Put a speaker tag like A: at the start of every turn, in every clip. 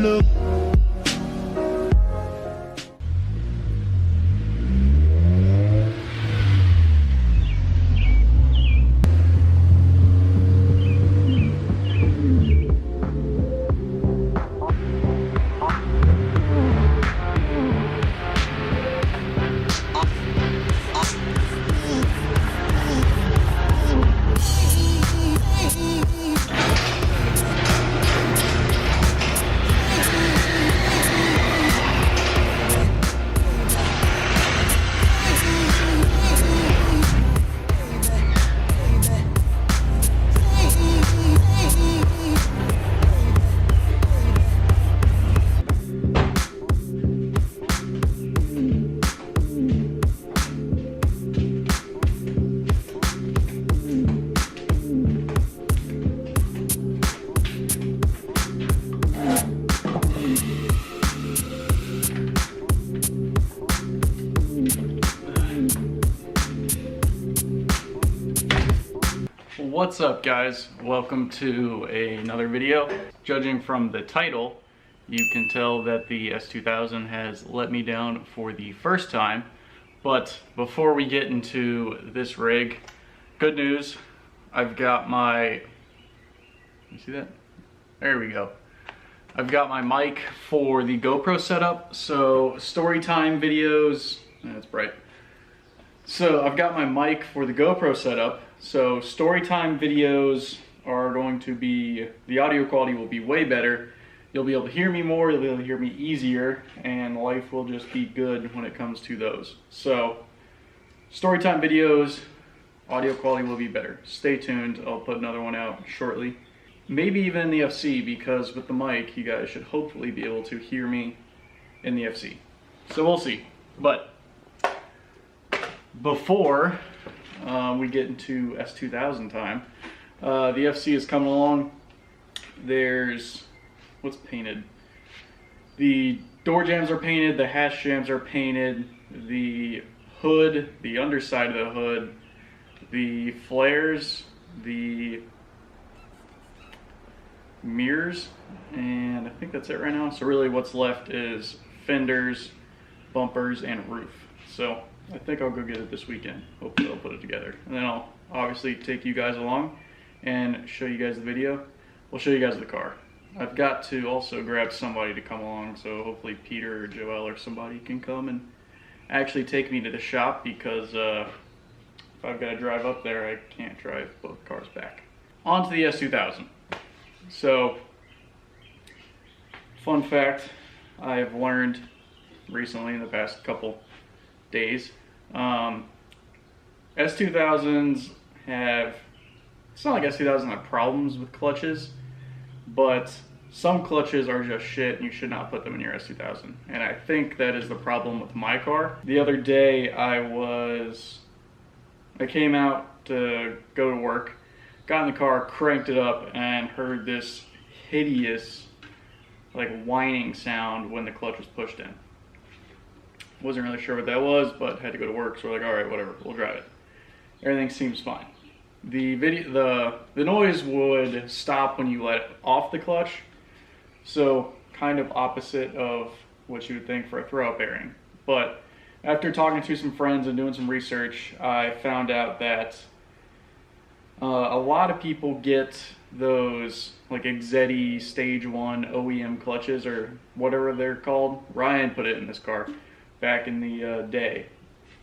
A: love.
B: What's up, guys? Welcome to another video. Judging from the title, you can tell that the S2000 has let me down for the first time. But before we get into this rig, good news. I've got my, you see that? There we go. I've got my mic for the GoPro setup. So story time videos, that's bright. So I've got my mic for the GoPro setup. So storytime videos are going to be, the audio quality will be way better. You'll be able to hear me more, you'll be able to hear me easier, and life will just be good when it comes to those. So storytime videos, audio quality will be better. Stay tuned, I'll put another one out shortly. Maybe even in the FC, because with the mic you guys should hopefully be able to hear me in the FC. So we'll see. But before we get into S2000 time, the FC is coming along. There's, what's painted? The door jambs are painted, the hatch jambs are painted, the hood, the underside of the hood, the flares, the mirrors, and I think that's it right now. So really what's left is fenders, bumpers, and roof. So I think I'll go get it this weekend. Hopefully I'll put it together. And then I'll obviously take you guys along and show you guys the video. We'll show you guys the car. I've got to also grab somebody to come along, so hopefully Peter or Joel or somebody can come and actually take me to the shop, because if I've got to drive up there, I can't drive both cars back. On to the S2000. So, fun fact I've learned recently in the past couple days, S2000s have, it's not like S2000s have problems with clutches, but some clutches are just shit and you should not put them in your S2000. And I think that is the problem with my car. The other day I came out to go to work, got in the car, cranked it up, and heard this hideous like whining sound when the clutch was pushed in. Wasn't really sure what that was, but had to go to work, so we're like, all right, whatever, we'll drive it. Everything seems fine. The noise would stop when you let it off the clutch, so kind of opposite of what you would think for a throw-up bearing. But after talking to some friends and doing some research, I found out that a lot of people get those like Exetti Stage 1 OEM clutches, or whatever they're called. Ryan put it in this car back in the day.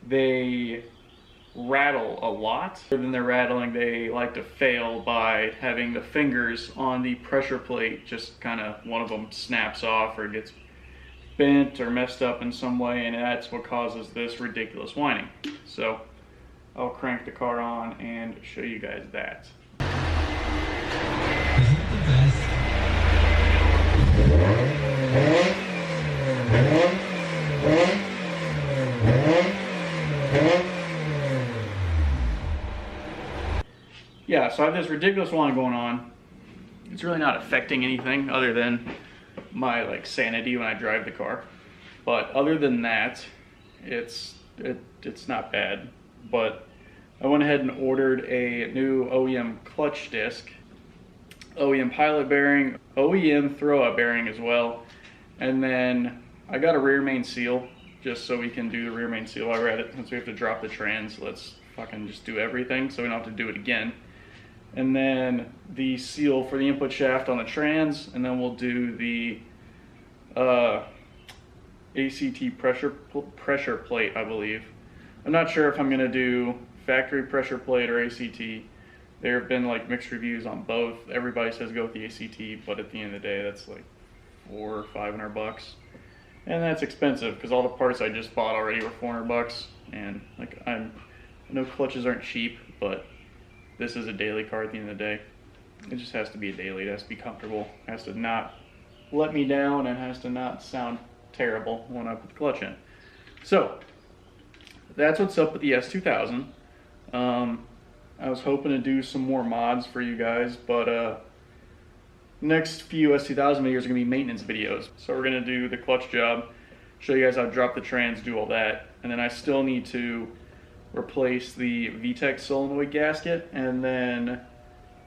B: They rattle a lot. Other than they're rattling, they like to fail by having the fingers on the pressure plate just kind of, one of them snaps off or gets bent or messed up in some way, and that's what causes this ridiculous whining. So I'll crank the car on and show you guys that. Yeah, so I have this ridiculous whine going on. It's really not affecting anything other than my like sanity when I drive the car. But other than that, it's not bad. But I went ahead and ordered a new OEM clutch disc, OEM pilot bearing, OEM throwout bearing as well. And then I got a rear main seal, just so we can do the rear main seal while we're at it. Since we have to drop the trans, let's fucking just do everything so we don't have to do it again. And then the seal for the input shaft on the trans, and then we'll do the ACT pressure plate, I believe. I'm not sure if I'm gonna do factory pressure plate or ACT. There have been like mixed reviews on both. Everybody says go with the ACT, but at the end of the day, that's like $400 or $500, and that's expensive because all the parts I just bought already were $400. And like I know clutches aren't cheap, but this is a daily car at the end of the day. It just has to be a daily. It has to be comfortable. It has to not let me down, and has to not sound terrible when I put the clutch in. So that's what's up with the S2000. I was hoping to do some more mods for you guys, but next few S2000 videos are gonna be maintenance videos. So we're gonna do the clutch job, show you guys how to drop the trans, do all that, and then I still need to replace the VTEC solenoid gasket, and then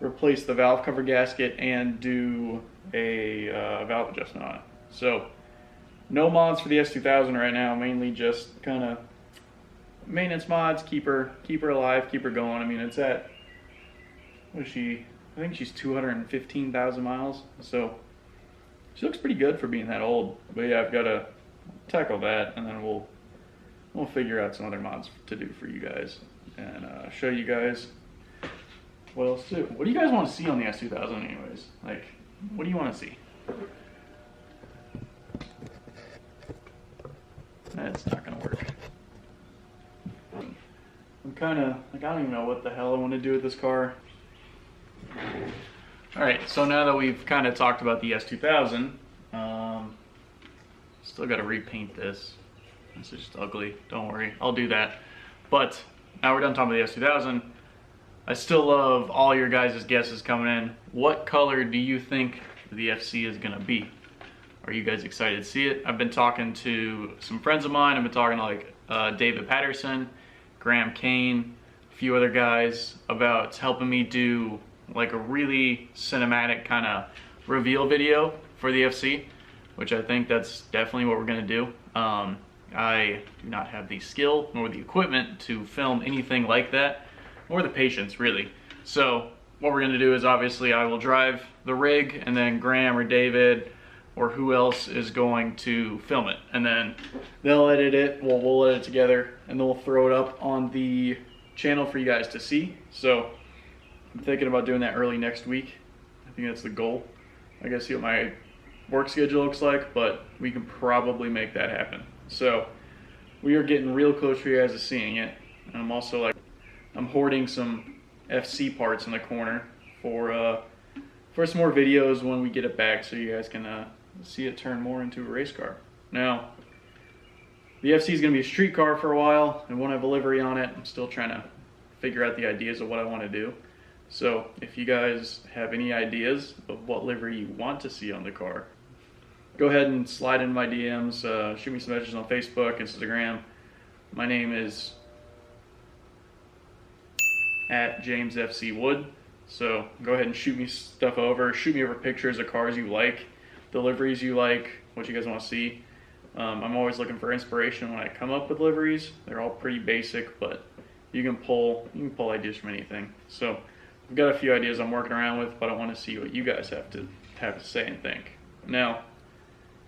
B: replace the valve cover gasket, and do a valve adjustment on it. So no mods for the S2000 right now, mainly just kind of maintenance mods, keep her alive, keep her going. I mean, it's at, what is she? I think she's 215,000 miles, so she looks pretty good for being that old. But yeah, I've got to tackle that, and then we'll figure out some other mods to do for you guys, and show you guys what else to do. What do you guys want to see on the S2000 anyways? Like, what do you want to see? That's not gonna work. I'm kind of like, I don't even know what the hell I want to do with this car. Alright, so now that we've kind of talked about the S2000, still got to repaint this. This is just ugly. Don't worry, I'll do that. But now we're done talking about the S2000. I still love all your guys' guesses coming in. What color do you think the FC is gonna be? Are you guys excited to see it? I've been talking to some friends of mine. I've been talking to like David Patterson, Graham Kane, a few other guys about helping me do like a really cinematic kind of reveal video for the FC, which I think that's definitely what we're gonna do. I do not have the skill nor the equipment to film anything like that, or the patience really. So what we're gonna do is, obviously I will drive the rig, and then Graham or David or who else is going to film it, and then they'll edit it. Well, we'll edit it together, and then we'll throw it up on the channel for you guys to see. So I'm thinking about doing that early next week. I think that's the goal. I gotta see what my work schedule looks like, but we can probably make that happen. So we are getting real close for you guys to seeing it. And I'm also like, I'm hoarding some FC parts in the corner for some more videos when we get it back, so you guys can see it turn more into a race car. Now, the FC is going to be a street car for a while. I won't have a livery on it. I'm still trying to figure out the ideas of what I want to do. So if you guys have any ideas of what livery you want to see on the car, go ahead and slide in my DMs, shoot me some messages on Facebook, Instagram. My name is @JamesFCWood. So go ahead and shoot me stuff over. Shoot me over pictures of cars you like, the liveries you like, what you guys want to see. I'm always looking for inspiration when I come up with liveries. They're all pretty basic, but you can pull ideas from anything. So I've got a few ideas I'm working around with, but I want to see what you guys have to say and think. Now,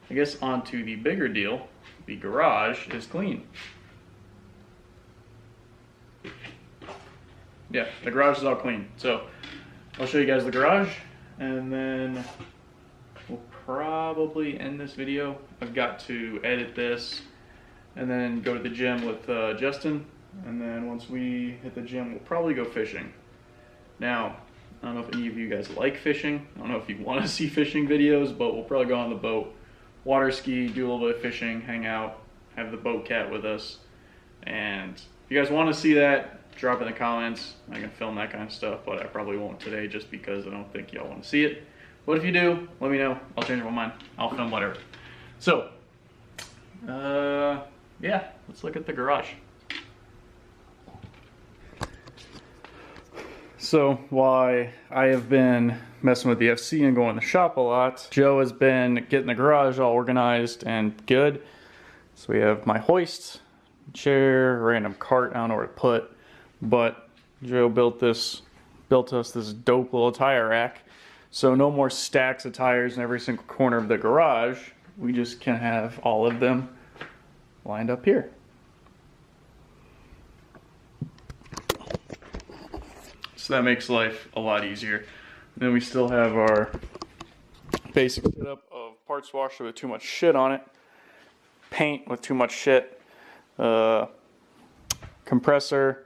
B: I guess on to the bigger deal. The garage is clean. Yeah, the garage is all clean. So I'll show you guys the garage, and then we'll probably end this video. I've got to edit this and then go to the gym with Justin, and then once we hit the gym, we'll probably go fishing. Now, I don't know if any of you guys like fishing. I don't know if you want to see fishing videos, but we'll probably go on the boat, water ski, do a little bit of fishing, hang out, have the boat cat with us. And if you guys want to see that, drop in the comments. I can film that kind of stuff, but I probably won't today just because I don't think y'all want to see it. But if you do, let me know. I'll change my mind. I'll film whatever. So, yeah, let's look at the garage. So while I have been messing with the FC and going to the shop a lot, Joe has been getting the garage all organized and good. So we have my hoist, chair, random cart, I don't know where to put, but Joe built us this dope little tire rack. So no more stacks of tires in every single corner of the garage. We just can have all of them lined up here. So that makes life a lot easier. And then we still have our basic setup of parts washer with too much shit on it, paint with too much shit, compressor,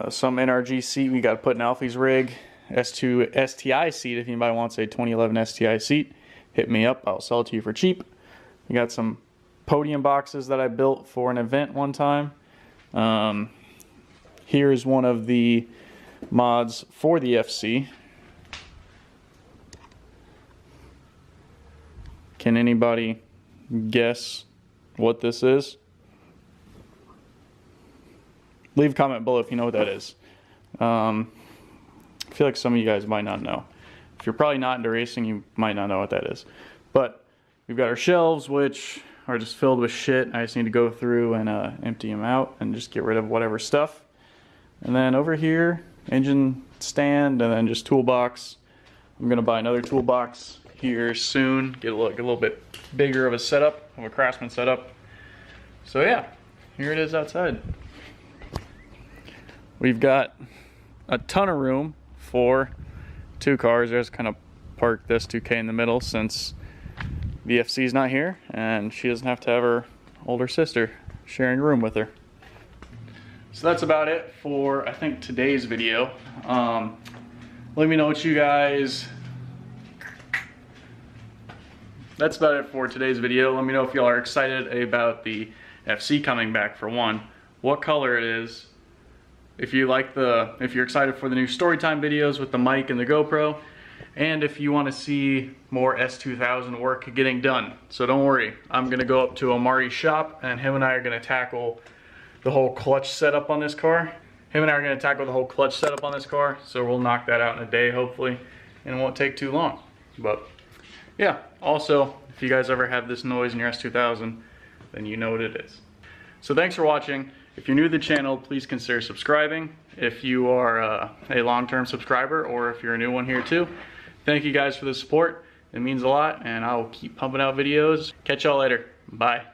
B: some NRG seat we got to put in Alfie's rig, S2 STI seat. If anybody wants a 2011 STI seat, hit me up. I'll sell it to you for cheap. We got some podium boxes that I built for an event one time. Here's one of the mods for the FC. Can anybody guess what this is? Leave a comment below if you know what that is. I feel like some of you guys might not know. If you're probably not into racing, you might not know what that is. But we've got our shelves, which are just filled with shit. I just need to go through and empty them out and just get rid of whatever stuff. And then over here, engine stand, and then just toolbox. I'm gonna buy another toolbox here soon. Get a little bit bigger of a setup, of a Craftsman setup. So yeah, here it is outside. We've got a ton of room for two cars. I just kind of parked this 2K in the middle since the FC's not here, and she doesn't have to have her older sister sharing a room with her. So that's about it for, I think, today's video. Let me know what you guys... That's about it for today's video. Let me know if y'all are excited about the FC coming back, for one. What color it is. If you're excited for the new Storytime videos with the mic and the GoPro. And if you want to see more S2000 work getting done. So don't worry, I'm going to go up to Omari's shop and him and I are going to tackle the whole clutch setup on this car. So we'll knock that out in a day, hopefully, and it won't take too long. But yeah, also, if you guys ever have this noise in your S2000, then you know what it is. So thanks for watching. If you're new to the channel, please consider subscribing. If you are a long-term subscriber, or if you're a new one here too, thank you guys for the support. It means a lot, and I will keep pumping out videos. Catch y'all later. Bye.